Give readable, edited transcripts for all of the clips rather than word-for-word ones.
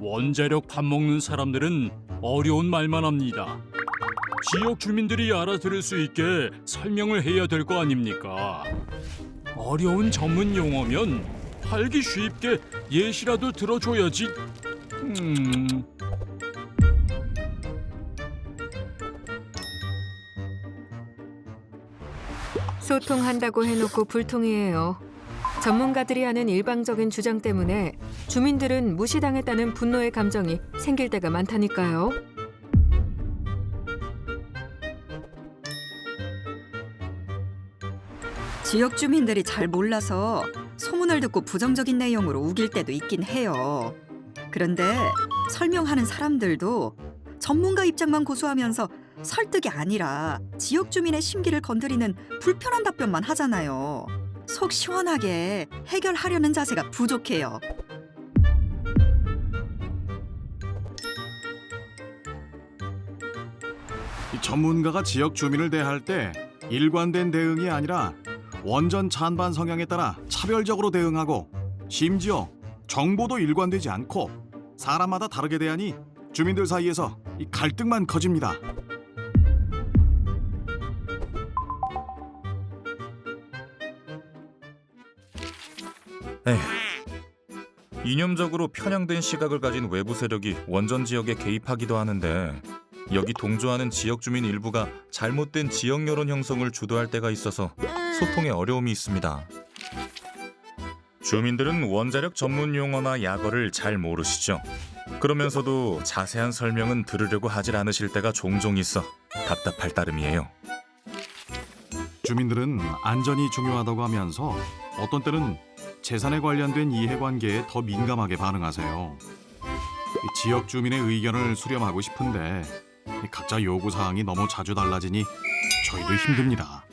원자력 밥 먹는 사람들은 어려운 말만 합니다. 지역 주민들이 알아들을 수 있게 설명을 해야 될 거 아닙니까? 어려운 전문 용어면 알기 쉽게 예시라도 들어줘야지. 소통한다고 해놓고 불통이에요. 전문가들이 하는 일방적인 주장 때문에 주민들은 무시당했다는 분노의 감정이 생길 때가 많다니까요. 지역 주민들이 잘 몰라서 소문을 듣고 부정적인 내용으로 우길 때도 있긴 해요. 그런데 설명하는 사람들도 전문가 입장만 고수하면서 설득이 아니라 지역 주민의 심기를 건드리는 불편한 답변만 하잖아요. 속 시원하게 해결하려는 자세가 부족해요. 전문가가 지역 주민을 대할 때 일관된 대응이 아니라 원전 찬반 성향에 따라 차별적으로 대응하고 심지어 정보도 일관되지 않고 사람마다 다르게 대하니 주민들 사이에서 이 갈등만 커집니다. 에휴, 이념적으로 편향된 시각을 가진 외부 세력이 원전 지역에 개입하기도 하는데 여기 동조하는 지역 주민 일부가 잘못된 지역 여론 형성을 주도할 때가 있어서 소통에 어려움이 있습니다. 주민들은 원자력 전문 용어나 약어를 잘 모르시죠. 그러면서도 자세한 설명은 들으려고 하질 않으실 때가 종종 있어 답답할 따름이에요. 주민들은 안전이 중요하다고 하면서 어떤 때는 재산에 관련된 이해관계에 더 민감하게 반응하세요. 지역 주민의 의견을 수렴하고 싶은데 각자 요구사항이 너무 자주 달라지니 저희도 힘듭니다.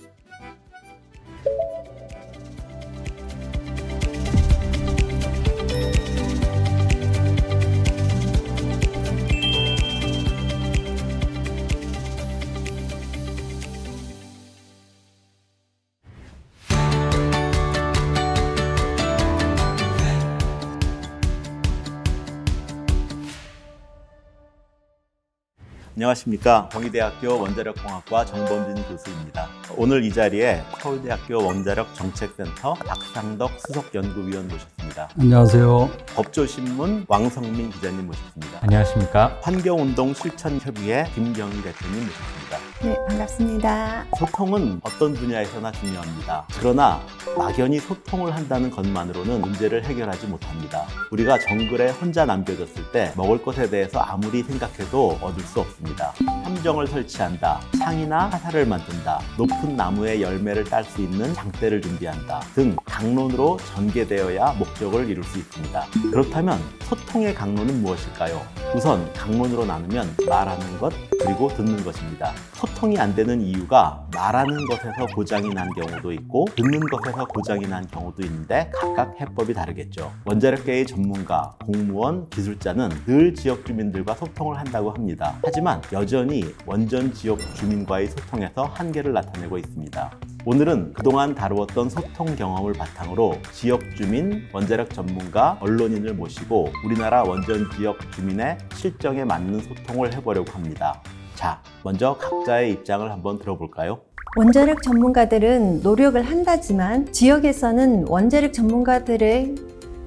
안녕하십니까. 경희대학교 원자력공학과 정범진 교수입니다. 오늘 이 자리에 서울대학교 원자력정책센터 박상덕 수석연구위원 모셨습니다. 안녕하세요. 법조신문 왕성민 기자님 모셨습니다. 안녕하십니까. 환경운동 실천협의회 김경희 대표님 모셨습니다. 네, 반갑습니다. 소통은 어떤 분야에서나 중요합니다. 그러나 막연히 소통을 한다는 것만으로는 문제를 해결하지 못합니다. 우리가 정글에 혼자 남겨졌을 때 먹을 것에 대해서 아무리 생각해도 얻을 수 없습니다. 함정을 설치한다, 창이나 화살을 만든다, 높은 나무의 열매를 딸 수 있는 장대를 준비한다 등 강론으로 전개되어야 목적을 이룰 수 있습니다. 그렇다면 소통의 강론은 무엇일까요? 우선 강론으로 나누면 말하는 것 그리고 듣는 것입니다. 소통이 안 되는 이유가 말하는 것에서 고장이 난 경우도 있고 듣는 것에서 고장이 난 경우도 있는데 각각 해법이 다르겠죠. 원자력계의 전문가, 공무원, 기술자는 늘 지역 주민들과 소통을 한다고 합니다. 하지만 여전히 원전 지역 주민과의 소통에서 한계를 나타내고 있습니다. 오늘은 그동안 다루었던 소통 경험을 바탕으로 지역 주민, 원자력 전문가, 언론인을 모시고 우리나라 원전 지역 주민의 실정에 맞는 소통을 해보려고 합니다. 자, 먼저 각자의 입장을 한번 들어볼까요? 원자력 전문가들은 노력을 한다지만 지역에서는 원자력 전문가들에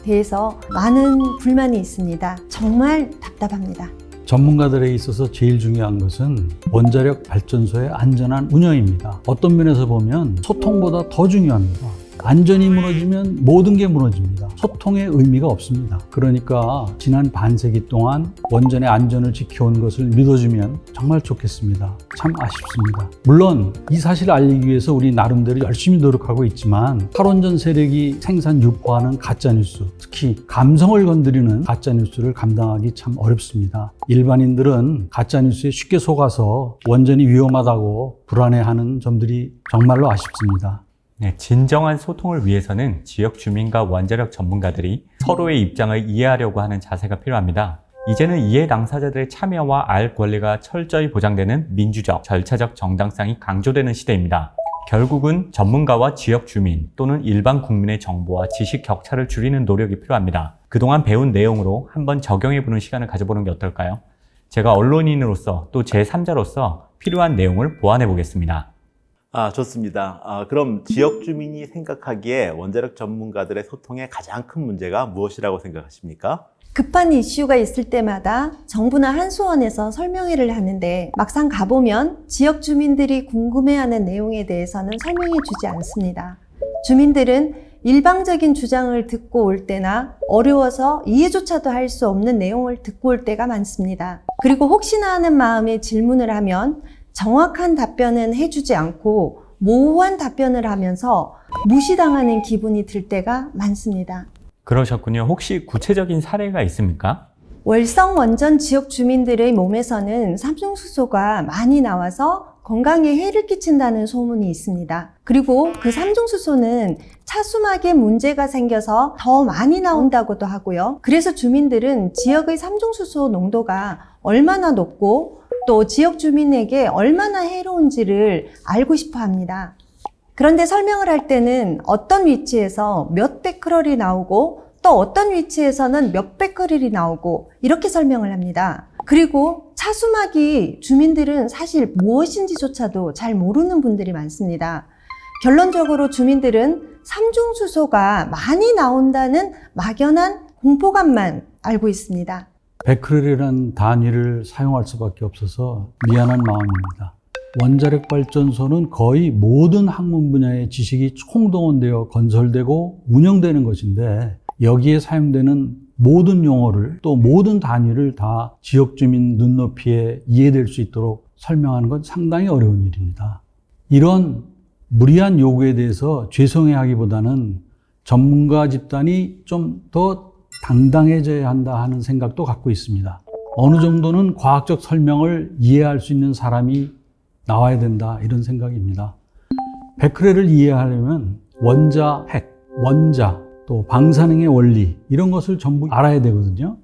대해서 많은 불만이 있습니다. 정말 답답합니다. 전문가들에 있어서 제일 중요한 것은 원자력 발전소의 안전한 운영입니다. 어떤 면에서 보면 소통보다 더 중요합니다. 안전이 무너지면 모든 게 무너집니다. 소통의 의미가 없습니다. 그러니까 지난 반세기 동안 원전의 안전을 지켜온 것을 믿어주면 정말 좋겠습니다. 참 아쉽습니다. 물론 이 사실을 알리기 위해서 우리 나름대로 열심히 노력하고 있지만 탈원전 세력이 생산 유포하는 가짜뉴스, 특히 감성을 건드리는 가짜뉴스를 감당하기 참 어렵습니다. 일반인들은 가짜뉴스에 쉽게 속아서 원전이 위험하다고 불안해하는 점들이 정말로 아쉽습니다. 네, 진정한 소통을 위해서는 지역 주민과 원자력 전문가들이 서로의 입장을 이해하려고 하는 자세가 필요합니다. 이제는 이해 당사자들의 참여와 알 권리가 철저히 보장되는 민주적, 절차적 정당성이 강조되는 시대입니다. 결국은 전문가와 지역 주민 또는 일반 국민의 정보와 지식 격차를 줄이는 노력이 필요합니다. 그동안 배운 내용으로 한번 적용해보는 시간을 가져보는 게 어떨까요? 제가 언론인으로서 또 제3자로서 필요한 내용을 보완해보겠습니다. 좋습니다. 그럼 지역 주민이 생각하기에 원자력 전문가들의 소통의 가장 큰 문제가 무엇이라고 생각하십니까? 급한 이슈가 있을 때마다 정부나 한수원에서 설명회를 하는데 막상 가보면 지역 주민들이 궁금해하는 내용에 대해서는 설명해 주지 않습니다. 주민들은 일방적인 주장을 듣고 올 때나 어려워서 이해조차도 할 수 없는 내용을 듣고 올 때가 많습니다. 그리고 혹시나 하는 마음에 질문을 하면 정확한 답변은 해주지 않고 모호한 답변을 하면서 무시당하는 기분이 들 때가 많습니다. 그러셨군요. 혹시 구체적인 사례가 있습니까? 월성 원전 지역 주민들의 몸에서는 삼중수소가 많이 나와서 건강에 해를 끼친다는 소문이 있습니다. 그리고 그 삼중수소는 차수막에 문제가 생겨서 더 많이 나온다고도 하고요. 그래서 주민들은 지역의 삼중수소 농도가 얼마나 높고 또 지역 주민에게 얼마나 해로운지를 알고 싶어 합니다. 그런데 설명을 할 때는 어떤 위치에서 몇 베크럴이 나오고 또 어떤 위치에서는 몇 베크럴이 나오고 이렇게 설명을 합니다. 그리고 차수막이 주민들은 사실 무엇인지조차도 잘 모르는 분들이 많습니다. 결론적으로 주민들은 삼중수소가 많이 나온다는 막연한 공포감만 알고 있습니다. 베크렐이라는 단위를 사용할 수밖에 없어서 미안한 마음입니다. 원자력 발전소는 거의 모든 학문 분야의 지식이 총동원되어 건설되고 운영되는 것인데 여기에 사용되는 모든 용어를 또 모든 단위를 다 지역 주민 눈높이에 이해될 수 있도록 설명하는 건 상당히 어려운 일입니다. 이런 무리한 요구에 대해서 죄송해하기보다는 전문가 집단이 좀 더 당당해져야 한다 하는 생각도 갖고 있습니다. 어느 정도는 과학적 설명을 이해할 수 있는 사람이 나와야 된다 이런 생각입니다. 베크렐을 이해하려면 원자, 핵, 원자, 또 방사능의 원리 이런 것을 전부 알아야 되거든요.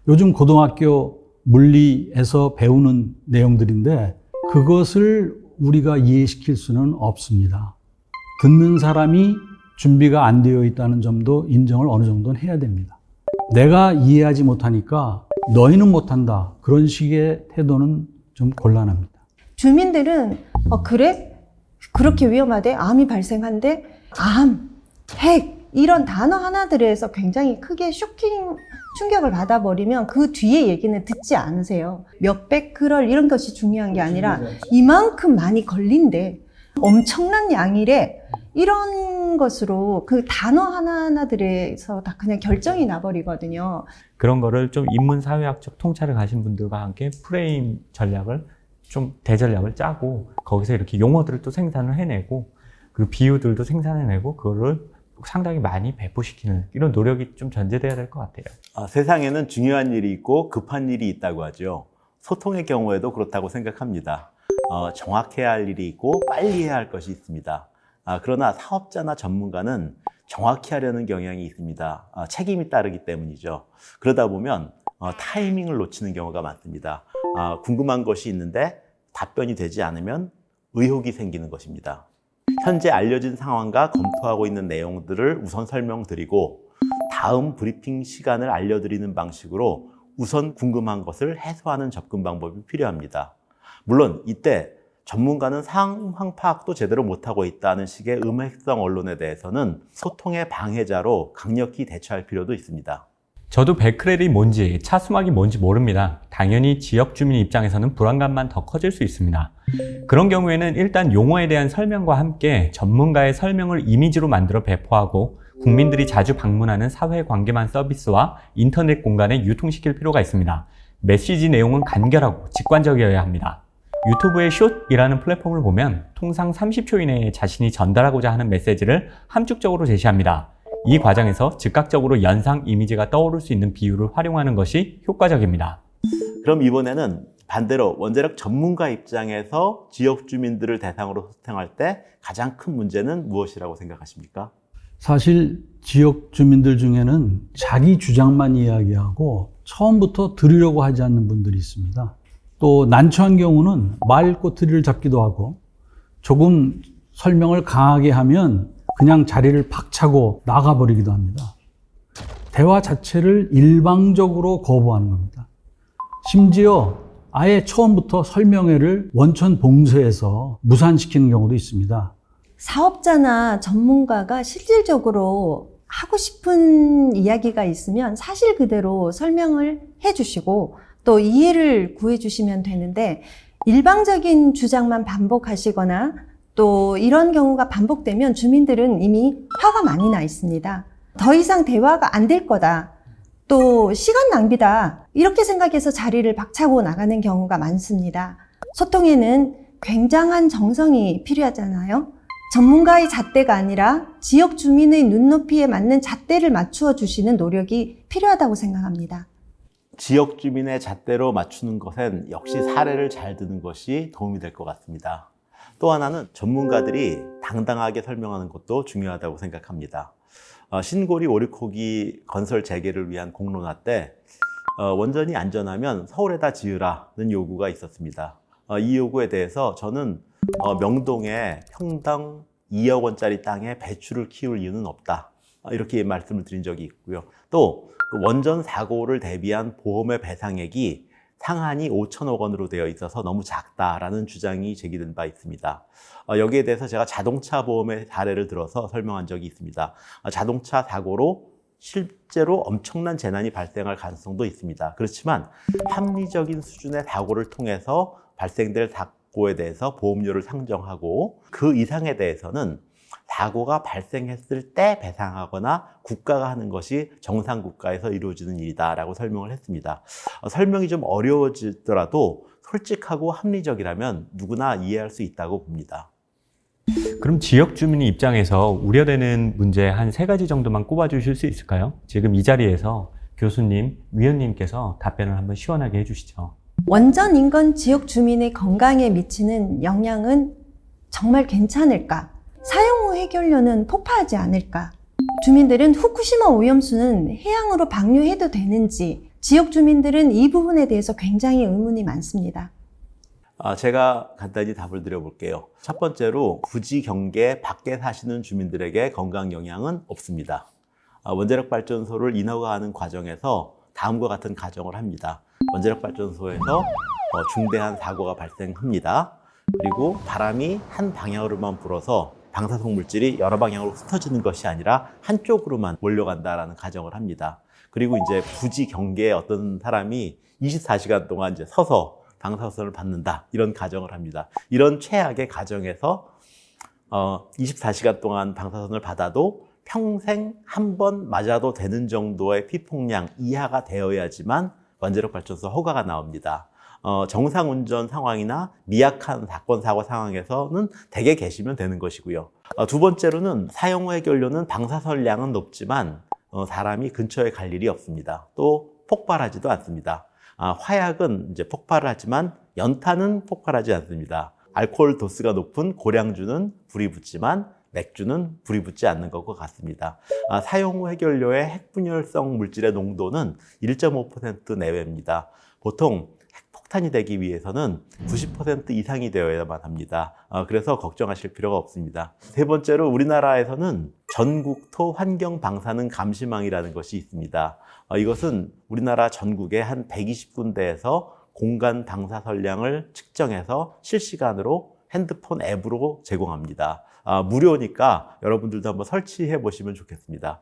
요즘 고등학교 물리에서 배우는 내용들인데 그것을 우리가 이해시킬 수는 없습니다. 듣는 사람이 준비가 안 되어 있다는 점도 인정을 어느 정도는 해야 됩니다. 내가 이해하지 못하니까 너희는 못한다 그런 식의 태도는 좀 곤란합니다. 주민들은 그래? 그렇게 위험하대? 암이 발생한대? 암, 핵 이런 단어 하나들에서 굉장히 크게 충격을 받아버리면 그 뒤에 얘기는 듣지 않으세요. 몇 베크럴 이런 것이 중요한 게 아니라 이만큼 많이 걸린대. 엄청난 양이래. 이런 것으로 그 단어 하나하나들에서 다 그냥 결정이 나버리거든요. 그런 거를 좀 인문사회학적 통찰을 가신 분들과 함께 프레임 전략을 좀 대전략을 짜고 거기서 이렇게 용어들을 또 생산을 해내고 그리고 비유들도 생산해내고 그거를 상당히 많이 배포시키는 이런 노력이 좀 전제돼야 될 것 같아요. 세상에는 중요한 일이 있고 급한 일이 있다고 하죠. 소통의 경우에도 그렇다고 생각합니다. 정확해야 할 일이 있고 빨리 해야 할 것이 있습니다. 그러나 사업자나 전문가는 정확히 하려는 경향이 있습니다. 책임이 따르기 때문이죠. 그러다 보면 타이밍을 놓치는 경우가 많습니다. 궁금한 것이 있는데 답변이 되지 않으면 의혹이 생기는 것입니다. 현재 알려진 상황과 검토하고 있는 내용들을 우선 설명드리고 다음 브리핑 시간을 알려드리는 방식으로 우선 궁금한 것을 해소하는 접근 방법이 필요합니다. 물론 이때 전문가는 상황 파악도 제대로 못하고 있다는 식의 음해성 언론에 대해서는 소통의 방해자로 강력히 대처할 필요도 있습니다. 저도 베크렐이 뭔지 차수막이 뭔지 모릅니다. 당연히 지역 주민 입장에서는 불안감만 더 커질 수 있습니다. 그런 경우에는 일단 용어에 대한 설명과 함께 전문가의 설명을 이미지로 만들어 배포하고 국민들이 자주 방문하는 사회관계망 서비스와 인터넷 공간에 유통시킬 필요가 있습니다. 메시지 내용은 간결하고 직관적이어야 합니다. 유튜브의 숏이라는 플랫폼을 보면 통상 30초 이내에 자신이 전달하고자 하는 메시지를 함축적으로 제시합니다. 이 과정에서 즉각적으로 연상 이미지가 떠오를 수 있는 비유를 활용하는 것이 효과적입니다. 그럼 이번에는 반대로 원자력 전문가 입장에서 지역 주민들을 대상으로 소통할 때 가장 큰 문제는 무엇이라고 생각하십니까? 사실 지역 주민들 중에는 자기 주장만 이야기하고 처음부터 들으려고 하지 않는 분들이 있습니다. 또 난처한 경우는 말 꼬투리를 잡기도 하고 조금 설명을 강하게 하면 그냥 자리를 박차고 나가버리기도 합니다. 대화 자체를 일방적으로 거부하는 겁니다. 심지어 아예 처음부터 설명회를 원천 봉쇄해서 무산시키는 경우도 있습니다. 사업자나 전문가가 실질적으로 하고 싶은 이야기가 있으면 사실 그대로 설명을 해주시고 또 이해를 구해주시면 되는데 일방적인 주장만 반복하시거나 또 이런 경우가 반복되면 주민들은 이미 화가 많이 나 있습니다. 더 이상 대화가 안 될 거다. 또 시간 낭비다. 이렇게 생각해서 자리를 박차고 나가는 경우가 많습니다. 소통에는 굉장한 정성이 필요하잖아요. 전문가의 잣대가 아니라 지역 주민의 눈높이에 맞는 잣대를 맞추어 주시는 노력이 필요하다고 생각합니다. 지역 주민의 잣대로 맞추는 것엔 역시 사례를 잘 듣는 것이 도움이 될 것 같습니다. 또 하나는 전문가들이 당당하게 설명하는 것도 중요하다고 생각합니다. 신고리 오리코기 건설 재개를 위한 공론화 때 원전이 안전하면 서울에다 지으라는 요구가 있었습니다. 이 요구에 대해서 저는 명동에 평당 2억 원짜리 땅에 배추를 키울 이유는 없다. 이렇게 말씀을 드린 적이 있고요. 또 원전 사고를 대비한 보험의 배상액이 상한이 5천억 원으로 되어 있어서 너무 작다라는 주장이 제기된 바 있습니다. 여기에 대해서 제가 자동차 보험의 사례를 들어서 설명한 적이 있습니다. 자동차 사고로 실제로 엄청난 재난이 발생할 가능성도 있습니다. 그렇지만 합리적인 수준의 사고를 통해서 발생될 사고에 대해서 보험료를 상정하고 그 이상에 대해서는 사고가 발생했을 때 배상하거나 국가가 하는 것이 정상 국가에서 이루어지는 일이다라고 설명을 했습니다. 설명이 좀 어려워지더라도 솔직하고 합리적이라면 누구나 이해할 수 있다고 봅니다. 그럼 지역 주민의 입장에서 우려되는 문제 한 3가지 정도만 꼽아주실 수 있을까요? 지금 이 자리에서 교수님, 위원님께서 답변을 한번 시원하게 해주시죠. 원전 인근 지역 주민의 건강에 미치는 영향은 정말 괜찮을까? 사용 후 해결료는 폭파하지 않을까? 주민들은 후쿠시마 오염수는 해양으로 방류해도 되는지 지역 주민들은 이 부분에 대해서 굉장히 의문이 많습니다. 제가 간단히 답을 드려볼게요. 첫 번째로 부지 경계 밖에 사시는 주민들에게 건강 영향은 없습니다. 원자력 발전소를 인허가하는 과정에서 다음과 같은 가정을 합니다. 원자력 발전소에서 중대한 사고가 발생합니다. 그리고 바람이 한 방향으로만 불어서 방사성 물질이 여러 방향으로 흩어지는 것이 아니라 한쪽으로만 몰려간다라는 가정을 합니다. 그리고 이제 부지 경계에 어떤 사람이 24시간 동안 이제 서서 방사선을 받는다, 이런 가정을 합니다. 이런 최악의 가정에서 24시간 동안 방사선을 받아도 평생 한 번 맞아도 되는 정도의 피폭량 이하가 되어야지만 원자력 발전소 허가가 나옵니다. 정상 운전 상황이나 미약한 사건 사고 상황에서는 대개 계시면 되는 것이고요. 두 번째로는 사용 후 해결료는 방사선량은 높지만 사람이 근처에 갈 일이 없습니다. 또 폭발하지도 않습니다. 화약은 이제 폭발을 하지만 연탄은 폭발하지 않습니다. 알코올 도수가 높은 고량주는 불이 붙지만 맥주는 불이 붙지 않는 것과 같습니다. 사용 후 해결료의 핵분열성 물질의 농도는 1.5% 내외입니다. 보통 핵폭탄이 되기 위해서는 90% 이상이 되어야만 합니다. 그래서 걱정하실 필요가 없습니다. 세 번째로 우리나라에서는 전국토 환경 방사능 감시망이라는 것이 있습니다. 이것은 우리나라 전국에 한 120군데에서 공간 방사선량을 측정해서 실시간으로 핸드폰 앱으로 제공합니다. 무료니까 여러분들도 한번 설치해 보시면 좋겠습니다.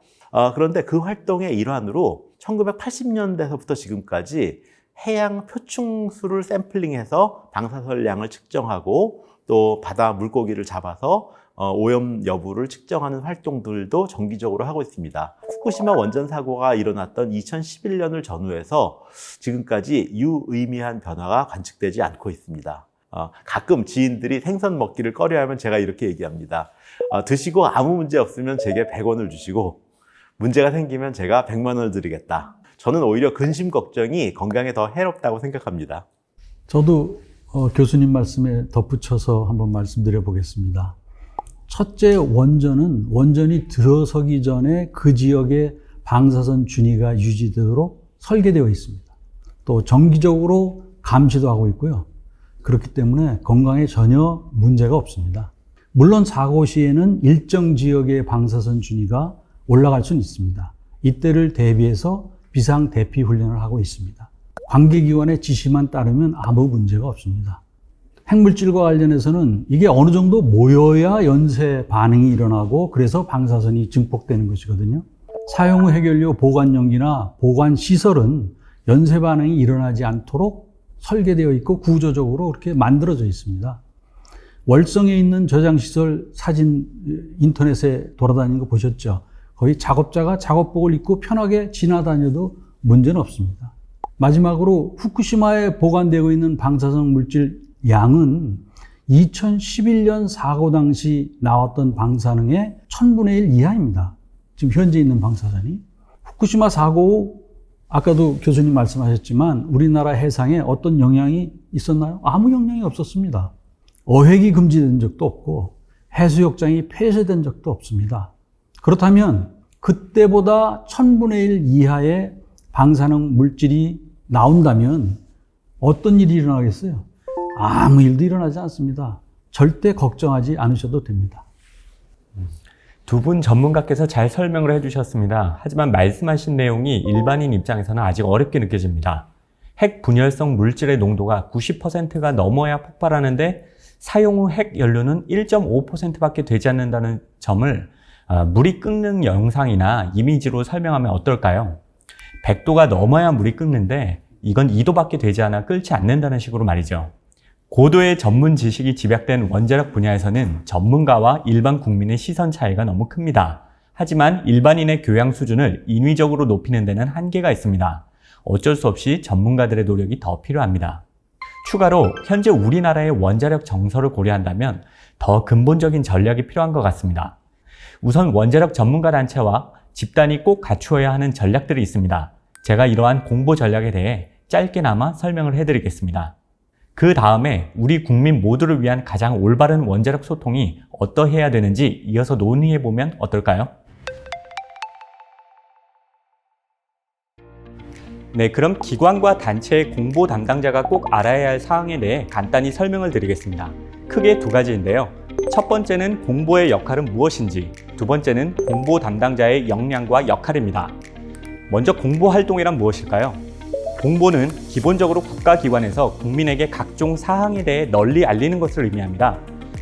그런데 그 활동의 일환으로 1980년대서부터 지금까지 해양 표충수를 샘플링해서 방사선량을 측정하고 또 바다 물고기를 잡아서 오염 여부를 측정하는 활동들도 정기적으로 하고 있습니다. 후쿠시마 원전 사고가 일어났던 2011년을 전후해서 지금까지 유의미한 변화가 관측되지 않고 있습니다. 가끔 지인들이 생선 먹기를 꺼려하면 제가 이렇게 얘기합니다. 드시고 아무 문제 없으면 제게 100원을 주시고 문제가 생기면 제가 100만 원을 드리겠다. 저는 오히려 근심 걱정이 건강에 더 해롭다고 생각합니다. 저도 교수님 말씀에 덧붙여서 한번 말씀드려 보겠습니다. 첫째, 원전이 들어서기 전에 그 지역의 방사선 준위가 유지되도록 설계되어 있습니다. 또 정기적으로 감시도 하고 있고요. 그렇기 때문에 건강에 전혀 문제가 없습니다. 물론 사고 시에는 일정 지역의 방사선 준위가 올라갈 수는 있습니다. 이때를 대비해서 비상 대피 훈련을 하고 있습니다. 관계기관의 지시만 따르면 아무 문제가 없습니다. 핵물질과 관련해서는 이게 어느 정도 모여야 연쇄 반응이 일어나고 그래서 방사선이 증폭되는 것이거든요. 사용 후 해결료 보관용기나 보관시설은 연쇄 반응이 일어나지 않도록 설계되어 있고 구조적으로 그렇게 만들어져 있습니다. 월성에 있는 저장시설 사진 인터넷에 돌아다니는 거 보셨죠? 거의 작업자가 작업복을 입고 편하게 지나다녀도 문제는 없습니다. 마지막으로 후쿠시마에 보관되고 있는 방사성 물질 양은 2011년 사고 당시 나왔던 방사능의 1000분의 1 이하입니다. 지금 현재 있는 방사선이. 후쿠시마 사고 후 아까도 교수님 말씀하셨지만 우리나라 해상에 어떤 영향이 있었나요? 아무 영향이 없었습니다. 어획이 금지된 적도 없고 해수욕장이 폐쇄된 적도 없습니다. 그렇다면 그때보다 1000분의 1 이하의 방사능 물질이 나온다면 어떤 일이 일어나겠어요? 아무 일도 일어나지 않습니다. 절대 걱정하지 않으셔도 됩니다. 두 분 전문가께서 잘 설명을 해주셨습니다. 하지만 말씀하신 내용이 일반인 입장에서는 아직 어렵게 느껴집니다. 핵 분열성 물질의 농도가 90%가 넘어야 폭발하는데 사용 후 핵 연료는 1.5%밖에 되지 않는다는 점을 물이 끓는 영상이나 이미지로 설명하면 어떨까요? 100도가 넘어야 물이 끓는데 이건 2도밖에 되지 않아 끓지 않는다는 식으로 말이죠. 고도의 전문 지식이 집약된 원자력 분야에서는 전문가와 일반 국민의 시선 차이가 너무 큽니다. 하지만 일반인의 교양 수준을 인위적으로 높이는 데는 한계가 있습니다. 어쩔 수 없이 전문가들의 노력이 더 필요합니다. 추가로 현재 우리나라의 원자력 정서를 고려한다면 더 근본적인 전략이 필요한 것 같습니다. 우선 원자력 전문가 단체와 집단이 꼭 갖추어야 하는 전략들이 있습니다. 제가 이러한 공보 전략에 대해 짧게나마 설명을 해드리겠습니다. 그 다음에 우리 국민 모두를 위한 가장 올바른 원자력 소통이 어떠해야 되는지 이어서 논의해보면 어떨까요? 네, 그럼 기관과 단체의 공보 담당자가 꼭 알아야 할 사항에 대해 간단히 설명을 드리겠습니다. 크게 두 가지인데요. 첫 번째는 공보의 역할은 무엇인지, 두 번째는 공보 담당자의 역량과 역할입니다. 먼저 공보 활동이란 무엇일까요? 공보는 기본적으로 국가기관에서 국민에게 각종 사항에 대해 널리 알리는 것을 의미합니다.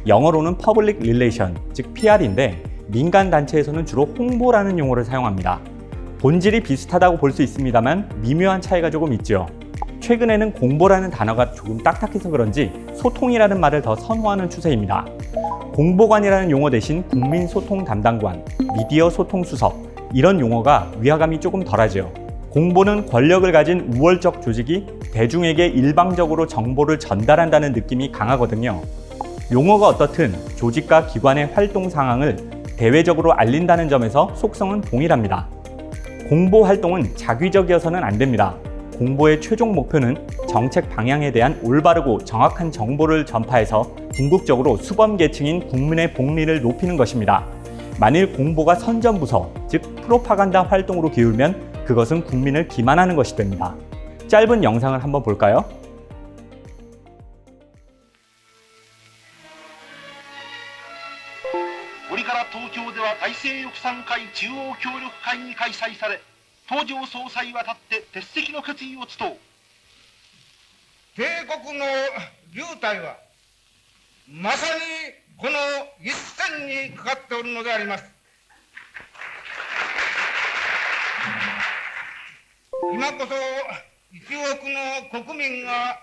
영어로는 Public Relation, 즉 PR인데 민간 단체에서는 주로 홍보라는 용어를 사용합니다. 본질이 비슷하다고 볼 수 있습니다만 미묘한 차이가 조금 있죠. 최근에는 공보라는 단어가 조금 딱딱해서 그런지 소통이라는 말을 더 선호하는 추세입니다. 공보관이라는 용어 대신 국민소통 담당관, 미디어 소통 수석, 이런 용어가 위화감이 조금 덜하죠. 공보는 권력을 가진 우월적 조직이 대중에게 일방적으로 정보를 전달한다는 느낌이 강하거든요. 용어가 어떻든 조직과 기관의 활동 상황을 대외적으로 알린다는 점에서 속성은 동일합니다. 공보 활동은 자기적이어서는 안 됩니다. 공보의 최종 목표는 정책 방향에 대한 올바르고 정확한 정보를 전파해서 궁극적으로 수범계층인 국민의 복리를 높이는 것입니다. 만일 공보가 선전부서, 즉 프로파간다 활동으로 기울면 그것은 국민을 기만하는 것이 됩니다. 짧은 영상을 한번 볼까요? 우리나라東京では大西翼賛会中央協力会議開催され、東条総裁は立って鉄石の決意を伝う。帝国の流体はまさにこの一線にかかっておるのであります。今こそ1億の国民が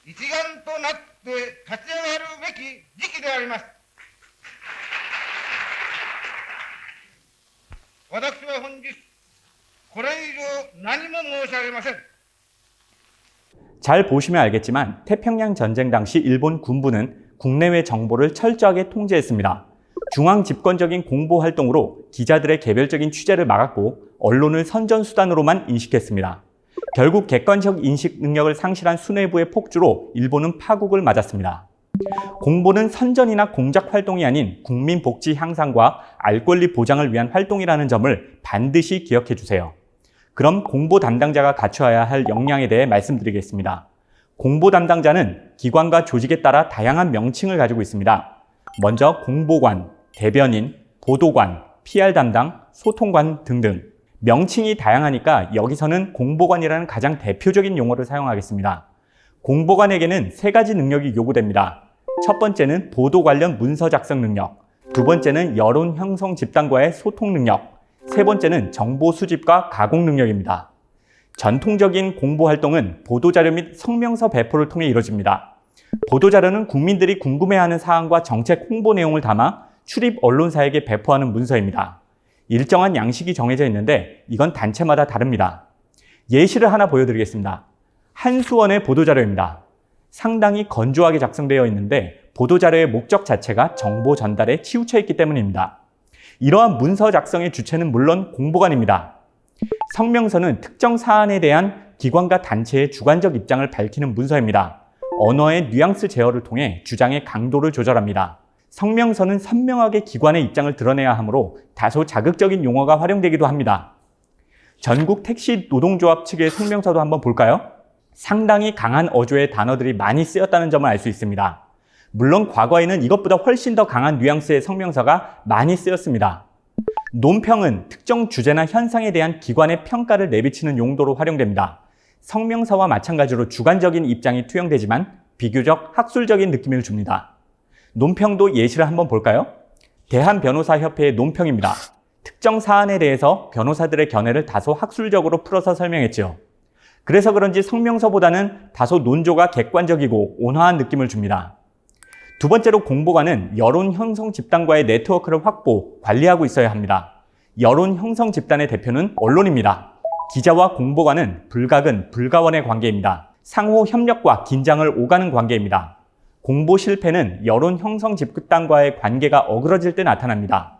一丸となって立ち上がるべき時期であります。私は本日これ以上何も申し上げません。 잘 보시면 알겠지만 태평양 전쟁 당시 일본 군부는 국내외 정보를 철저하게 통제했습니다. 중앙 집권적인 공보 활동으로 기자들의 개별적인 취재를 막았고 언론을 선전수단으로만 인식했습니다. 결국 객관적 인식 능력을 상실한 수뇌부의 폭주로 일본은 파국을 맞았습니다. 공보는 선전이나 공작 활동이 아닌 국민 복지 향상과 알 권리 보장을 위한 활동이라는 점을 반드시 기억해 주세요. 그럼 공보 담당자가 갖춰야 할 역량에 대해 말씀드리겠습니다. 공보 담당자는 기관과 조직에 따라 다양한 명칭을 가지고 있습니다. 먼저 공보관, 대변인, 보도관, PR 담당, 소통관 등등. 명칭이 다양하니까 여기서는 공보관이라는 가장 대표적인 용어를 사용하겠습니다. 공보관에게는 3가지 능력이 요구됩니다. 첫 번째는 보도 관련 문서 작성 능력, 두 번째는 여론 형성 집단과의 소통 능력, 세 번째는 정보 수집과 가공 능력입니다. 전통적인 공보 활동은 보도자료 및 성명서 배포를 통해 이루어집니다. 보도자료는 국민들이 궁금해하는 사항과 정책 홍보 내용을 담아 출입 언론사에게 배포하는 문서입니다. 일정한 양식이 정해져 있는데 이건 단체마다 다릅니다. 예시를 하나 보여드리겠습니다. 한수원의 보도자료입니다. 상당히 건조하게 작성되어 있는데 보도자료의 목적 자체가 정보 전달에 치우쳐 있기 때문입니다. 이러한 문서 작성의 주체는 물론 공보관입니다. 성명서는 특정 사안에 대한 기관과 단체의 주관적 입장을 밝히는 문서입니다. 언어의 뉘앙스 제어를 통해 주장의 강도를 조절합니다. 성명서는 선명하게 기관의 입장을 드러내야 하므로 다소 자극적인 용어가 활용되기도 합니다. 전국 택시 노동조합 측의 성명서도 한번 볼까요? 상당히 강한 어조의 단어들이 많이 쓰였다는 점을 알 수 있습니다. 물론 과거에는 이것보다 훨씬 더 강한 뉘앙스의 성명서가 많이 쓰였습니다. 논평은 특정 주제나 현상에 대한 기관의 평가를 내비치는 용도로 활용됩니다. 성명서와 마찬가지로 주관적인 입장이 투영되지만 비교적 학술적인 느낌을 줍니다. 논평도 예시를 한번 볼까요? 대한변호사협회의 논평입니다. 특정 사안에 대해서 변호사들의 견해를 다소 학술적으로 풀어서 설명했죠. 그래서 그런지 성명서보다는 다소 논조가 객관적이고 온화한 느낌을 줍니다. 두 번째로 공보관은 여론 형성 집단과의 네트워크를 확보, 관리하고 있어야 합니다. 여론 형성 집단의 대표는 언론입니다. 기자와 공보관은 불가근, 불가원의 관계입니다. 상호 협력과 긴장을 오가는 관계입니다. 공보 실패는 여론 형성 집단과의 관계가 어그러질 때 나타납니다.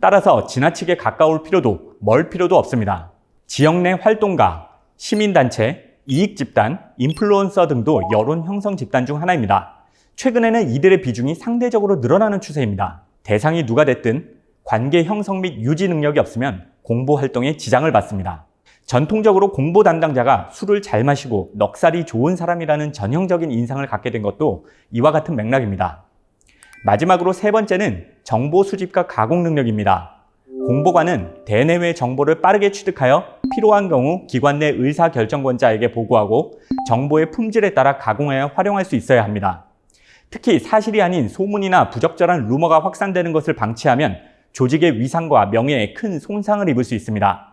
따라서 지나치게 가까울 필요도 멀 필요도 없습니다. 지역 내 활동가, 시민단체, 이익집단, 인플루언서 등도 여론 형성 집단 중 하나입니다. 최근에는 이들의 비중이 상대적으로 늘어나는 추세입니다. 대상이 누가 됐든 관계 형성 및 유지 능력이 없으면 공보 활동에 지장을 받습니다. 전통적으로 공보 담당자가 술을 잘 마시고 넉살이 좋은 사람이라는 전형적인 인상을 갖게 된 것도 이와 같은 맥락입니다. 마지막으로 세 번째는 정보 수집과 가공 능력입니다. 공보관은 대내외 정보를 빠르게 취득하여 필요한 경우 기관 내 의사결정권자에게 보고하고 정보의 품질에 따라 가공하여 활용할 수 있어야 합니다. 특히 사실이 아닌 소문이나 부적절한 루머가 확산되는 것을 방치하면 조직의 위상과 명예에 큰 손상을 입을 수 있습니다.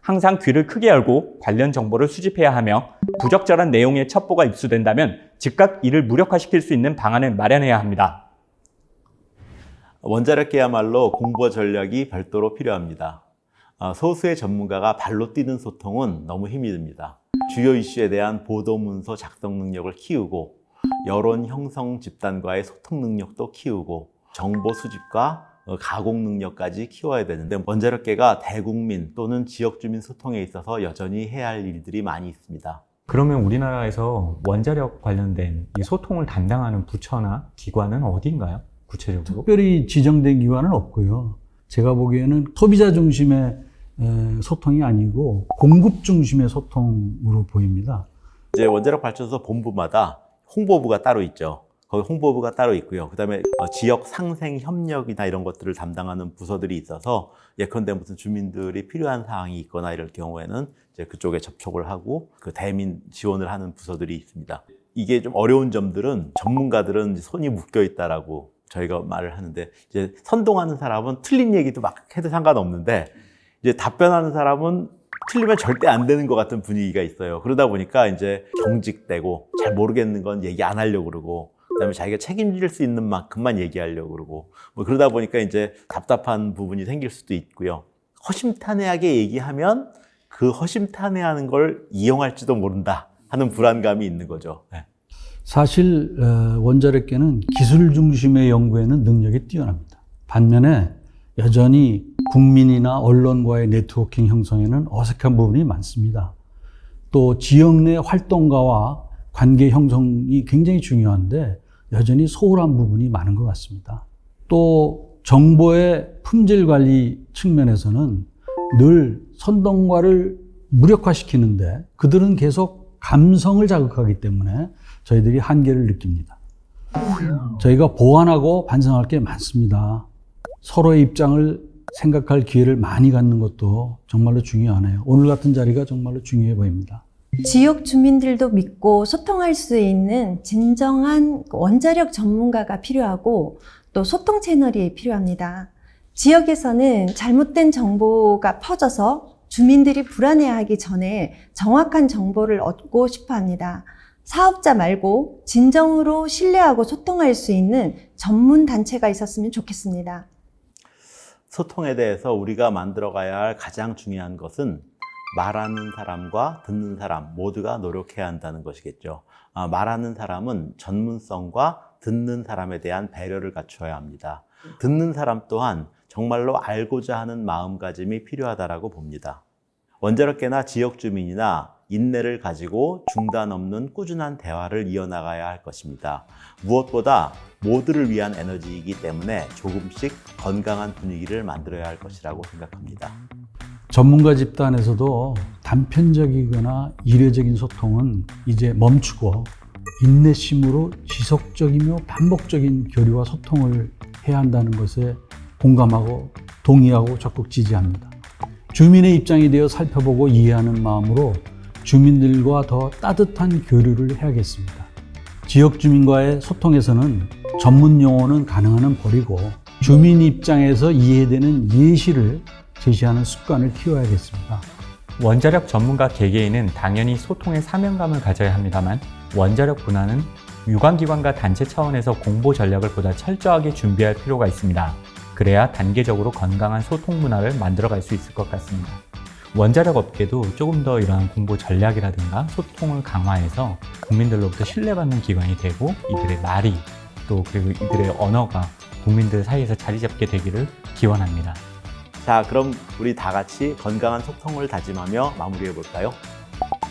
항상 귀를 크게 열고 관련 정보를 수집해야 하며 부적절한 내용의 첩보가 입수된다면 즉각 이를 무력화시킬 수 있는 방안을 마련해야 합니다. 원자력계야말로 공보 전략이 별도로 필요합니다. 소수의 전문가가 발로 뛰는 소통은 너무 힘이 듭니다. 주요 이슈에 대한 보도 문서 작성 능력을 키우고 여론 형성 집단과의 소통 능력도 키우고 정보 수집과 가공 능력까지 키워야 되는데 원자력계가 대국민 또는 지역 주민 소통에 있어서 여전히 해야 할 일들이 많이 있습니다. 그러면 우리나라에서 원자력 관련된 이 소통을 담당하는 부처나 기관은 어디인가요? 구체적으로? 특별히 지정된 기관은 없고요. 제가 보기에는 소비자 중심의 소통이 아니고 공급 중심의 소통으로 보입니다. 이제 원자력 발전소 본부마다 홍보부가 따로 있죠. 거기 홍보부가 따로 있고요. 그다음에 지역 상생 협력이나 이런 것들을 담당하는 부서들이 있어서 예컨대 무슨 주민들이 필요한 사항이 있거나 이럴 경우에는 이제 그쪽에 접촉을 하고 그 대민 지원을 하는 부서들이 있습니다. 이게 좀 어려운 점들은 전문가들은 손이 묶여 있다라고 저희가 말을 하는데 이제 선동하는 사람은 틀린 얘기도 막 해도 상관없는데 이제 답변하는 사람은 틀리면 절대 안 되는 것 같은 분위기가 있어요. 그러다 보니까 이제 경직되고 잘 모르겠는 건 얘기 안 하려고 그러고 그다음에 자기가 책임질 수 있는 만큼만 얘기하려고 그러고 뭐 그러다 보니까 이제 답답한 부분이 생길 수도 있고요. 허심탄회하게 얘기하면 그 허심탄회하는 걸 이용할지도 모른다 하는 불안감이 있는 거죠. 네. 사실 원자력계는 기술 중심의 연구에는 능력이 뛰어납니다. 반면에 여전히 국민이나 언론과의 네트워킹 형성에는 어색한 부분이 많습니다. 또 지역 내 활동가와 관계 형성이 굉장히 중요한데 여전히 소홀한 부분이 많은 것 같습니다. 또 정보의 품질 관리 측면에서는 늘 선동과를 무력화시키는데 그들은 계속 감성을 자극하기 때문에 저희들이 한계를 느낍니다. 저희가 보완하고 반성할 게 많습니다. 서로의 입장을 생각할 기회를 많이 갖는 것도 정말로 중요하네요. 오늘 같은 자리가 정말로 중요해 보입니다. 지역 주민들도 믿고 소통할 수 있는 진정한 원자력 전문가가 필요하고 또 소통 채널이 필요합니다. 지역에서는 잘못된 정보가 퍼져서 주민들이 불안해하기 전에 정확한 정보를 얻고 싶어 합니다. 사업자 말고 진정으로 신뢰하고 소통할 수 있는 전문 단체가 있었으면 좋겠습니다. 소통에 대해서 우리가 만들어가야 할 가장 중요한 것은 말하는 사람과 듣는 사람 모두가 노력해야 한다는 것이겠죠. 말하는 사람은 전문성과 듣는 사람에 대한 배려를 갖추어야 합니다. 듣는 사람 또한 정말로 알고자 하는 마음가짐이 필요하다고 봅니다. 원자력계나 지역 주민이나 인내를 가지고 중단 없는 꾸준한 대화를 이어나가야 할 것입니다. 무엇보다 모두를 위한 에너지이기 때문에 조금씩 건강한 분위기를 만들어야 할 것이라고 생각합니다. 전문가 집단에서도 단편적이거나 이례적인 소통은 이제 멈추고 인내심으로 지속적이며 반복적인 교류와 소통을 해야 한다는 것에 공감하고 동의하고 적극 지지합니다. 주민의 입장이 되어 살펴보고 이해하는 마음으로 주민들과 더 따뜻한 교류를 해야겠습니다. 지역 주민과의 소통에서는 전문 용어는 가능한 한 버리고 주민 입장에서 이해되는 예시를 제시하는 습관을 키워야겠습니다. 원자력 전문가 개개인은 당연히 소통의 사명감을 가져야 합니다만 원자력 분야는 유관기관과 단체 차원에서 공보 전략을 보다 철저하게 준비할 필요가 있습니다. 그래야 단계적으로 건강한 소통 문화를 만들어갈 수 있을 것 같습니다. 원자력 업계도 조금 더 이러한 공보 전략이라든가 소통을 강화해서 국민들로부터 신뢰받는 기관이 되고 이들의 말이 또 그리고 이들의 언어가 국민들 사이에서 자리 잡게 되기를 기원합니다. 자, 그럼 우리 다 같이 건강한 소통을 다짐하며 마무리해 볼까요?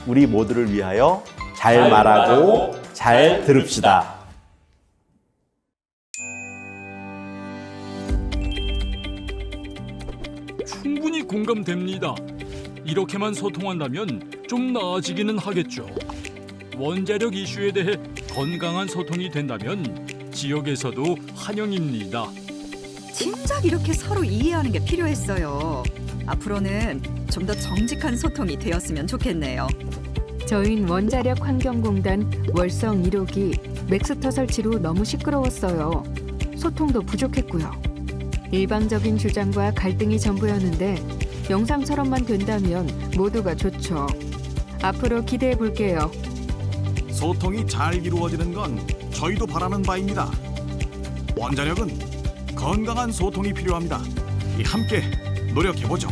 우리 모두를 위하여 잘 말하고 잘 들읍시다. 충분히 공감됩니다. 이렇게만 소통한다면 좀 나아지기는 하겠죠. 원자력 이슈에 대해 건강한 소통이 된다면 지역에서도 환영입니다. 진작 이렇게 서로 이해하는 게 필요했어요. 앞으로는 좀 더 정직한 소통이 되었으면 좋겠네요. 저희는 원자력 환경공단 월성 1호기 맥스터 설치로 너무 시끄러웠어요. 소통도 부족했고요. 일방적인 주장과 갈등이 전부였는데 영상처럼만 된다면 모두가 좋죠. 앞으로 기대해 볼게요. 소통이 잘 이루어지는 건 저희도 바라는 바입니다. 원자력은 건강한 소통이 필요합니다. 함께 노력해보죠.